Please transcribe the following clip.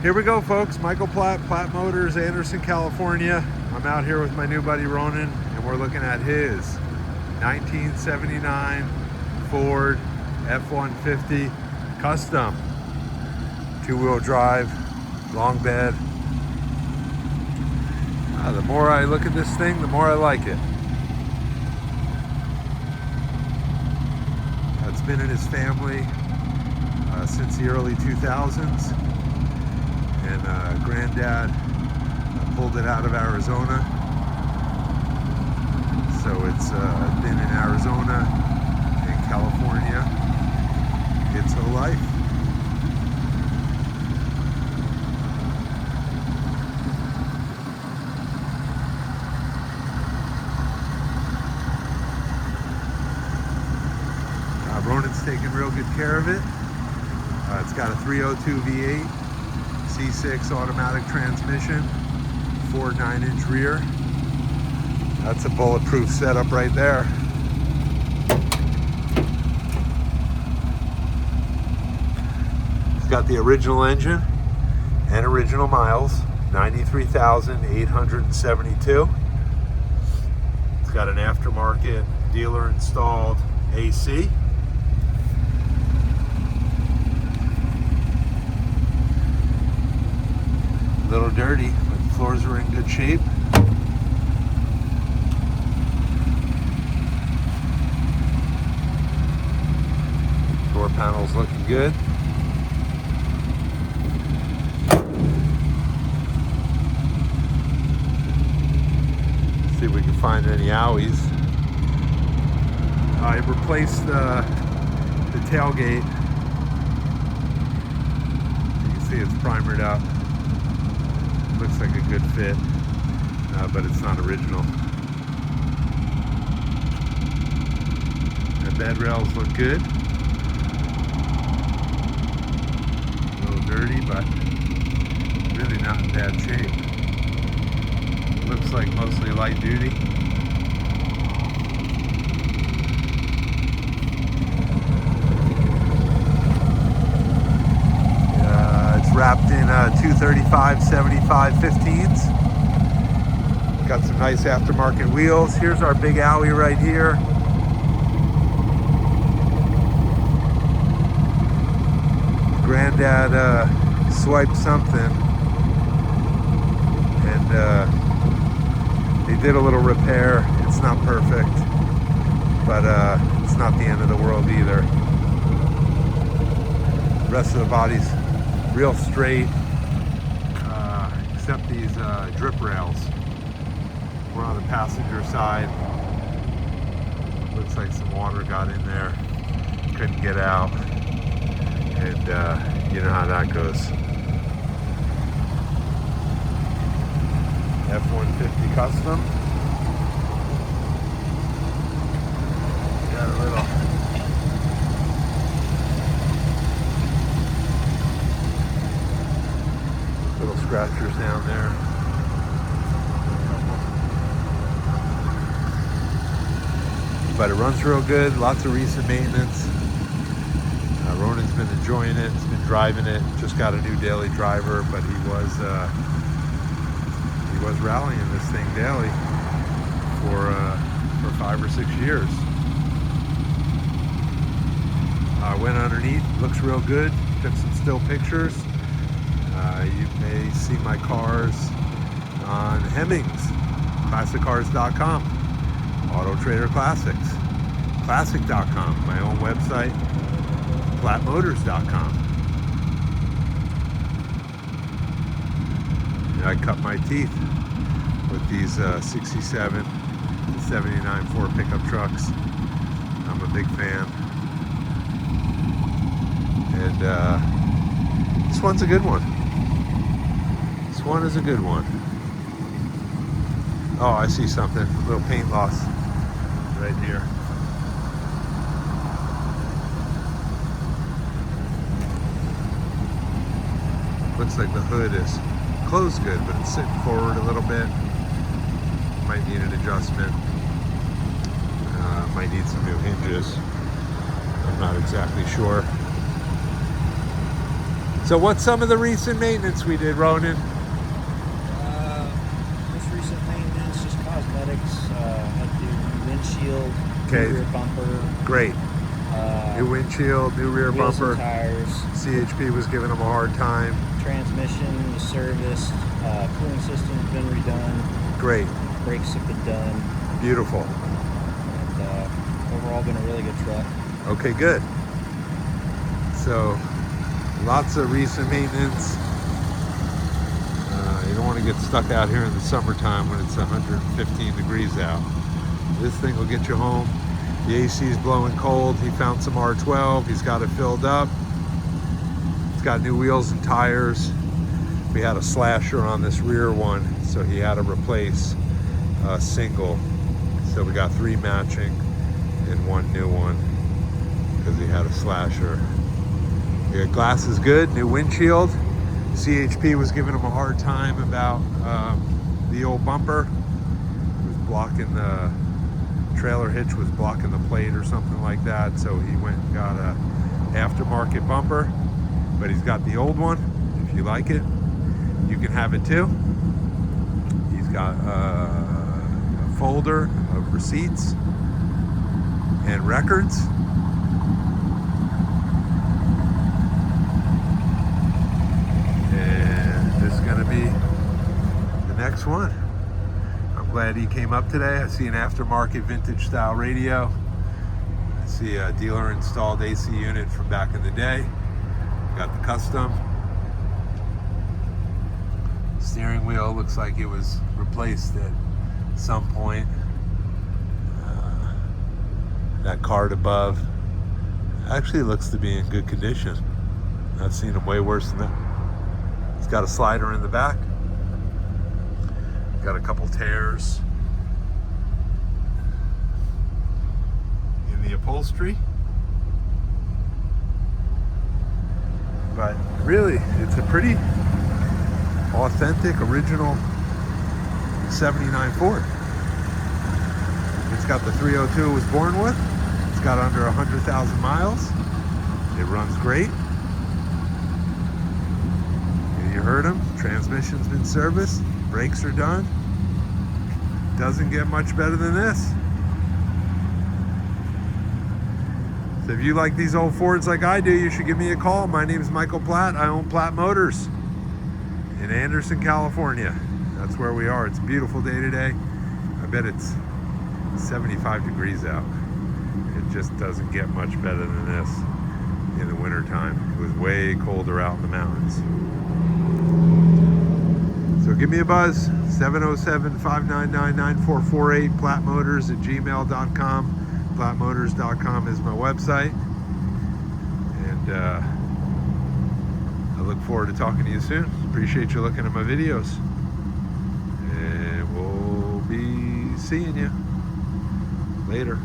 Here we go, folks. Michael Platt, Platt Motors, Anderson, California. I'm out here with my new buddy Ronan, and we're looking at his 1979 Ford F-150 Custom. Two-wheel drive, long bed. The more I look at this thing, the more I like it. It's been in his family since the early 2000s. And Granddad pulled it out of Arizona, so it's been in Arizona and California its whole life. Ronan's taking real good care of it. It's got a 302 V8. C6 automatic transmission, 4 9-inch rear. That's a bulletproof setup right there. It's got the original engine and original miles, 93,872. It's got an aftermarket dealer installed AC. A little dirty, but the floors are in good shape. Door panels looking good. See if we can find any owies. I replaced the tailgate. You can see it's primered up. Looks like a good fit, but it's not original. The bed rails look good. A little dirty, but really not in bad shape. Looks like mostly light duty. Wrapped in 235/75/15s. Got some nice aftermarket wheels. Here's our big owie right here. Granddad swiped something, and they did a little repair. It's not perfect, but it's not the end of the world either. The rest of the body's real straight, except these drip rails. We're on the passenger side. Looks like some water got in there, couldn't get out, and you know how that goes. F-150 Custom. Got a little scratchers down there. But it runs real good, lots of recent maintenance. Ronan's been enjoying it, he's been driving it, just got a new daily driver, but he was rallying this thing daily for 5 or 6 years. Went underneath, looks real good, took some still pictures. You may see my cars on Hemmings, ClassicCars.com, Auto Trader Classics, Classic.com, my own website, PlattMotors.com. I cut my teeth with these 67 to 79 Ford pickup trucks. I'm a big fan. And this one's a good one. This one is a good one. Oh, I see something. A little paint loss right here. Looks like the hood is closed good, but it's sitting forward a little bit. Might need an adjustment. Might need some new hinges. I'm not exactly sure. So what's some of the recent maintenance we did, Ronan? Most recent maintenance, just cosmetics. Had to do windshield, Okay. rear bumper. Great. New windshield, new rear wheels bumper. and tires. CHP was giving them a hard time. Transmission was serviced. Cooling system's been redone. Great. Brakes have been done. Beautiful. And overall, been a really good truck. Okay, good. So, lots of recent maintenance. You don't want to get stuck out here in the summertime when it's 115 degrees out. This thing will get you home. The AC is blowing cold. He found some R12. He's got it filled up. It's got new wheels and tires. We had a slasher on this rear one, so he had to replace a single. So we got 3 matching and 1 new one because he had a slasher. Yeah, glass is good, new windshield. CHP was giving him a hard time about the old bumper. It was blocking the trailer hitch, was blocking the plate or something like that. So he went and got a aftermarket bumper, but he's got the old one. If you like it, you can have it too. He's got a folder of receipts and records. Going to be the next one. I'm glad he came up today. I see an aftermarket vintage style radio. I see a dealer installed AC unit from back in the day. Got the custom. Steering wheel looks like it was replaced at some point. That card above actually looks to be in good condition. I've seen them way worse than that. It's got a slider in the back. Got a couple tears in the upholstery. But really, it's a pretty authentic, original 79 Ford. It's got the 302 it was born with. It's got under 100,000 miles. It runs great. You heard him. Transmission's been serviced. Brakes are done. Doesn't get much better than this. So if you like these old Fords like I do, you should give me a call. My name is Michael Platt. I own Platt Motors in Anderson, California. That's where we are. It's a beautiful day today. I bet it's 75 degrees out. It just doesn't get much better than this in the wintertime. It was way colder out in the mountains. So give me a buzz, 707-599-9448, plattmotors@gmail.com. Plattmotors.com is my website. And I look forward to talking to you soon. Appreciate you looking at my videos. And we'll be seeing you later.